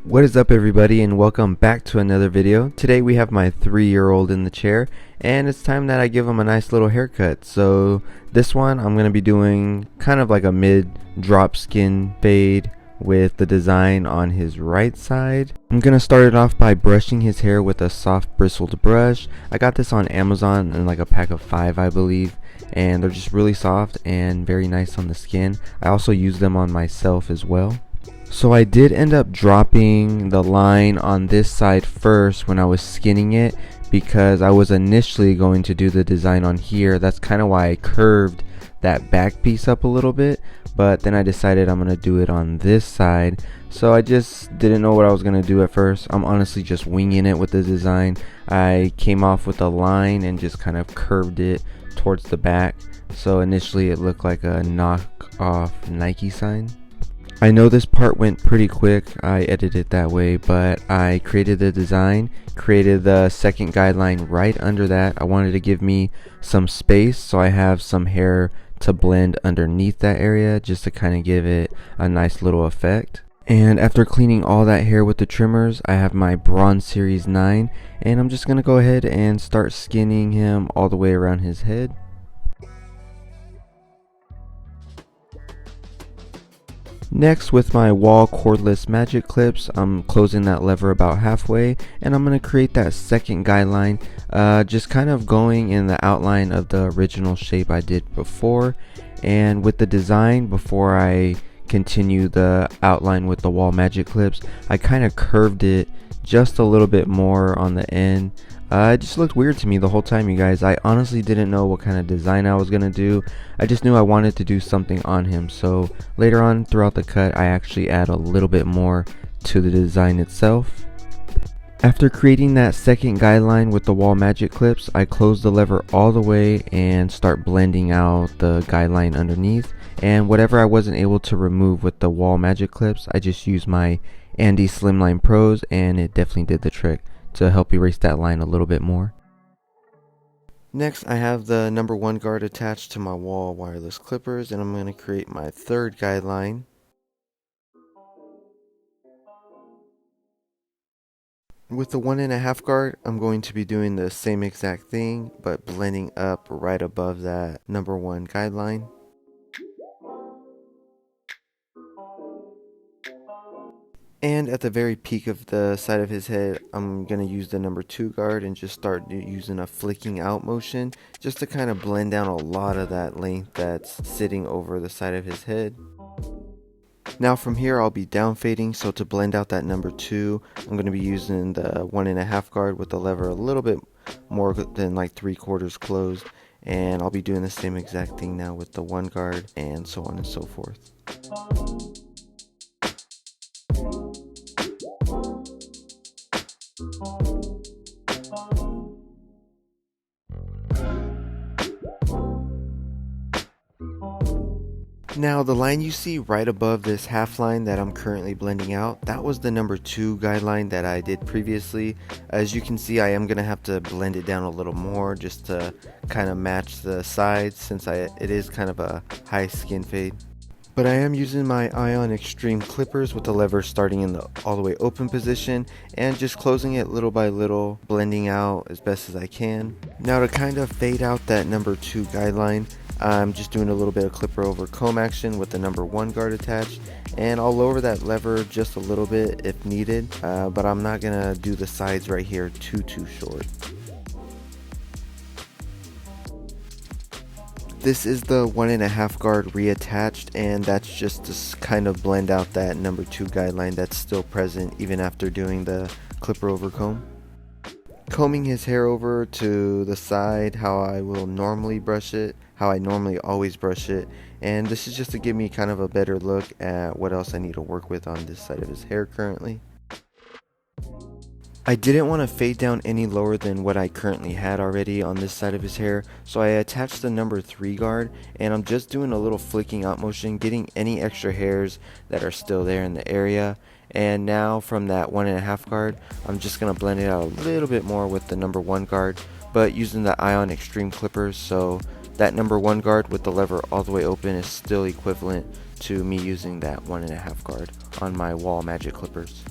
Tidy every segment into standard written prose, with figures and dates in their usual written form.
What is up, everybody, and welcome back to another video. Today we have my 3-year-old in the chair, and it's time that I give him a nice little haircut. So this one I'm going to be doing kind of like a mid drop skin fade with the design on his right side. I'm going to start it off by brushing his hair with a soft bristled brush. I got this on Amazon in like a pack of 5, I believe, and they're just really soft and very nice on the skin. I also use them on myself as well. So I did end up dropping the line on this side first when I was skinning it, because I was initially going to do the design on here. That's kind of why I curved that back piece up a little bit, but then I decided I'm going to do it on this side. So I just didn't know what I was going to do at first. I'm honestly just winging it with the design. I came off with a line and just kind of curved it towards the back. So initially it looked like a knockoff Nike sign. I know this part went pretty quick, I edited it that way, but I created the design, created the second guideline right under that. I wanted to give me some space so I have some hair to blend underneath that area, just to kind of give it a nice little effect. And after cleaning all that hair with the trimmers, I have my Bronze Series 9, and I'm just going to go ahead and start skinning him all the way around his head. Next, with my wall cordless magic clips, I'm closing that lever about halfway, and I'm going to create that second guideline, just kind of going in the outline of the original shape I did before. And with the design, before I continue the outline with the wall magic clips, I kind of curved it just a little bit more on the end. It just looked weird to me the whole time, you guys. I honestly didn't know what kind of design I was going to do. I just knew I wanted to do something on him. So later on throughout the cut, I actually add a little bit more to the design itself. After creating that second guideline with the wall magic clips, I close the lever all the way and start blending out the guideline underneath. And whatever I wasn't able to remove with the wall magic clips, I just used my Andy Slimline Pros, and it definitely did the trick to help erase that line a little bit more. Next, I have the number 1 guard attached to my wall wireless clippers, and I'm going to create my third guideline. With the 1.5 guard, I'm going to be doing the same exact thing, but blending up right above that number 1 guideline. And at the very peak of the side of his head, I'm going to use the number 2 guard and just start using a flicking out motion, just to kind of blend down a lot of that length that's sitting over the side of his head. Now from here I'll be down fading, so to blend out that number 2, I'm going to be using the 1.5 guard with the lever a little bit more than like 3/4 closed. And I'll be doing the same exact thing now with the 1 guard, and so on and so forth. Now the line you see right above this half line that I'm currently blending out, that was the number 2 guideline that I did previously. As you can see, I am going to have to blend it down a little more just to kind of match the sides, since it is kind of a high skin fade. But I am using my Ion Extreme clippers with the lever starting in the all the way open position and just closing it little by little, blending out as best as I can. Now to kind of fade out that number 2 guideline, I'm just doing a little bit of clipper over comb action with the number 1 guard attached, and I'll lower that lever just a little bit if needed, but I'm not gonna do the sides right here too short. This is the 1.5 guard reattached, and that's just to kind of blend out that number 2 guideline that's still present even after doing the clipper over comb. Combing his hair over to the side how I will normally brush it, how I normally always brush it, and this is just to give me kind of a better look at what else I need to work with on this side of his hair currently. I didn't want to fade down any lower than what I currently had already on this side of his hair, so I attached the number 3 guard, and I'm just doing a little flicking out motion, getting any extra hairs that are still there in the area. And now from that 1.5 guard, I'm just going to blend it out a little bit more with the number 1 guard, but using the Ion Extreme clippers, so that number 1 guard with the lever all the way open is still equivalent to me using that 1.5 guard on my wall magic clippers.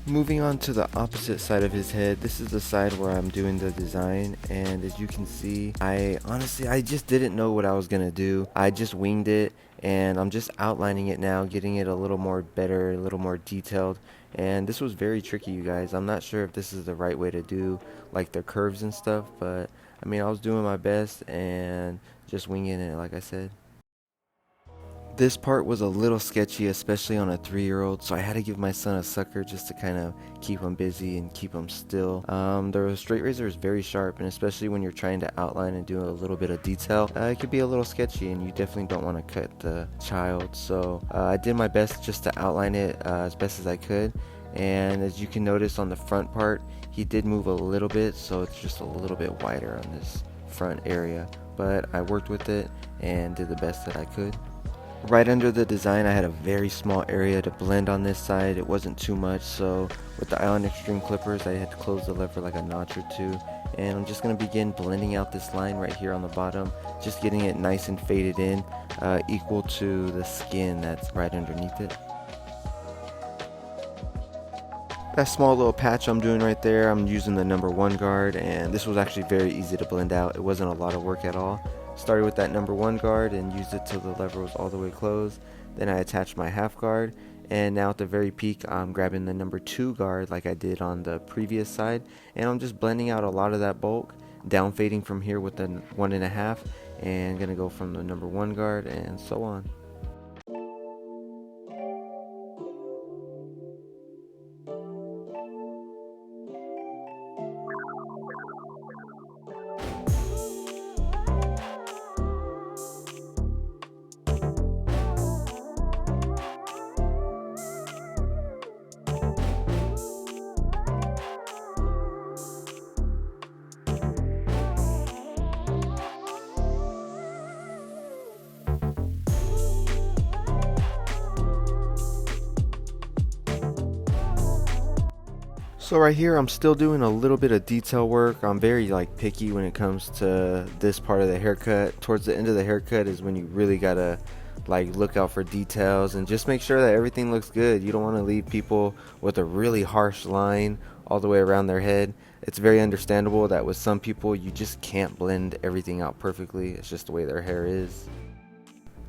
Moving on to the opposite side of his head, this is the side where I'm doing the design, and as you can see, I just didn't know what I was gonna do. I just winged it, and I'm just outlining it now, getting it a little more better, a little more detailed. And this was very tricky, you guys. I'm not sure if this is the right way to do like the curves and stuff, but I mean, I was doing my best and just winging it, like I said. This part was a little sketchy, especially on a 3-year-old, so I had to give my son a sucker just to kind of keep him busy and keep him still. The straight razor is very sharp, and especially when you're trying to outline and do a little bit of detail, it could be a little sketchy, and you definitely don't want to cut the child. So I did my best just to outline it as best as I could, and as you can notice on the front part, he did move a little bit, so it's just a little bit wider on this front area, but I worked with it and did the best that I could. Right under the design, I had a very small area to blend on this side. It wasn't too much, so with the Ion Extreme clippers, I had to close the lever like a notch or two. And I'm just going to begin blending out this line right here on the bottom, just getting it nice and faded in, equal to the skin that's right underneath it. That small little patch I'm doing right there, I'm using the number 1 guard, and this was actually very easy to blend out. It wasn't a lot of work at all. Started with that number 1 guard and used it till the lever was all the way closed. Then I attached my half guard, and now at the very peak I'm grabbing the number 2 guard like I did on the previous side, and I'm just blending out a lot of that bulk, down fading from here with the 1.5, and gonna go from the number 1 guard and so on. So right here I'm still doing a little bit of detail work. I'm very picky when it comes to this part of the haircut. Towards the end of the haircut is when you really gotta look out for details and just make sure that everything looks good. You don't want to leave people with a really harsh line all the way around their head. It's very understandable that with some people you just can't blend everything out perfectly. It's just the way their hair is.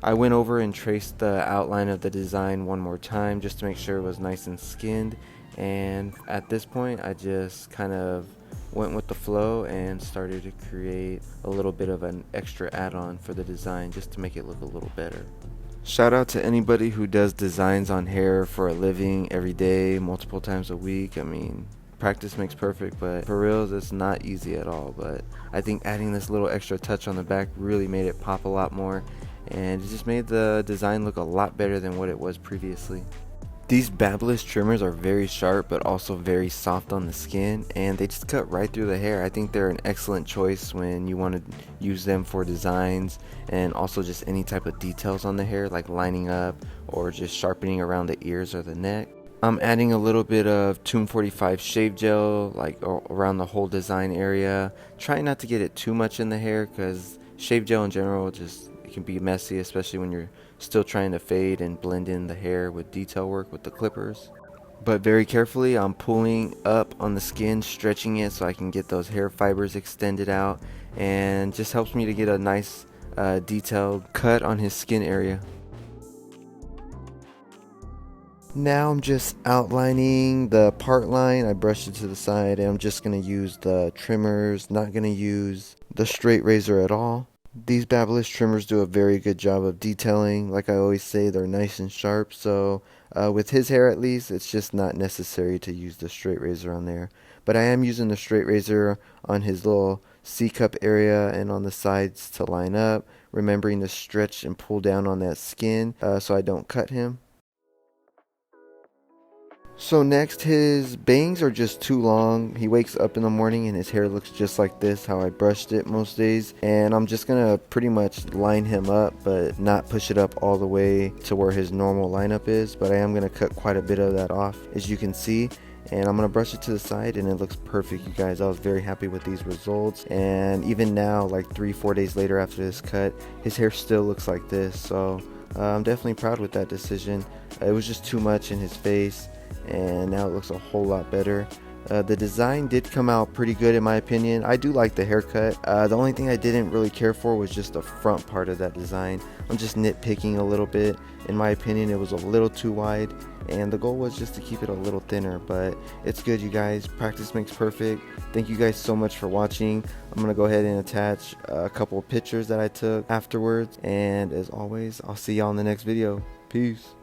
I went over and traced the outline of the design one more time just to make sure it was nice and skinned, and at this point I just kind of went with the flow and started to create a little bit of an extra add-on for the design just to make it look a little better. Shout out to anybody who does designs on hair for a living every day, multiple times a week. I mean, practice makes perfect, but for reals it's not easy at all. But I think adding this little extra touch on the back really made it pop a lot more, and it just made the design look a lot better than what it was previously. These Babyliss trimmers are very sharp but also very soft on the skin, and they just cut right through the hair. I think they're an excellent choice when you want to use them for designs and also just any type of details on the hair, like lining up or just sharpening around the ears or the neck. I'm adding a little bit of Tomb 45 shave gel around the whole design area. Try not to get it too much in the hair because shave gel in general it can be messy, especially when you're still trying to fade and blend in the hair with detail work with the clippers. But very carefully I'm pulling up on the skin, stretching it so I can get those hair fibers extended out, and just helps me to get a nice detailed cut on his skin area. Now I'm just outlining the part line. I brushed it to the side, and I'm just going to use the trimmers, not going to use the straight razor at all. These Babyliss trimmers do a very good job of detailing. Like I always say, they're nice and sharp, so with his hair at least, it's just not necessary to use the straight razor on there. But I am using the straight razor on his little C-cup area and on the sides to line up, remembering to stretch and pull down on that skin so I don't cut him. So next, his bangs are just too long. He wakes up in the morning and his hair looks just like this, how I brushed it most days. And I'm just gonna pretty much line him up, but not push it up all the way to where his normal lineup is. But I am gonna cut quite a bit of that off, as you can see. And I'm gonna brush it to the side, and it looks perfect, you guys. I was very happy with these results. And even now, 3-4 days later after this cut, his hair still looks like this. So I'm definitely proud with that decision. It was just too much in his face. and now it looks a whole lot better. The design did come out pretty good in my opinion. I do like the haircut. The only thing I didn't really care for was just the front part of that design. I'm just nitpicking a little bit. In my opinion, it was a little too wide, and the goal was just to keep it a little thinner, but it's good, you guys. Practice makes perfect. Thank you guys so much for watching. I'm gonna go ahead and attach a couple of pictures that I took afterwards, and as always, I'll see y'all in the next video. Peace.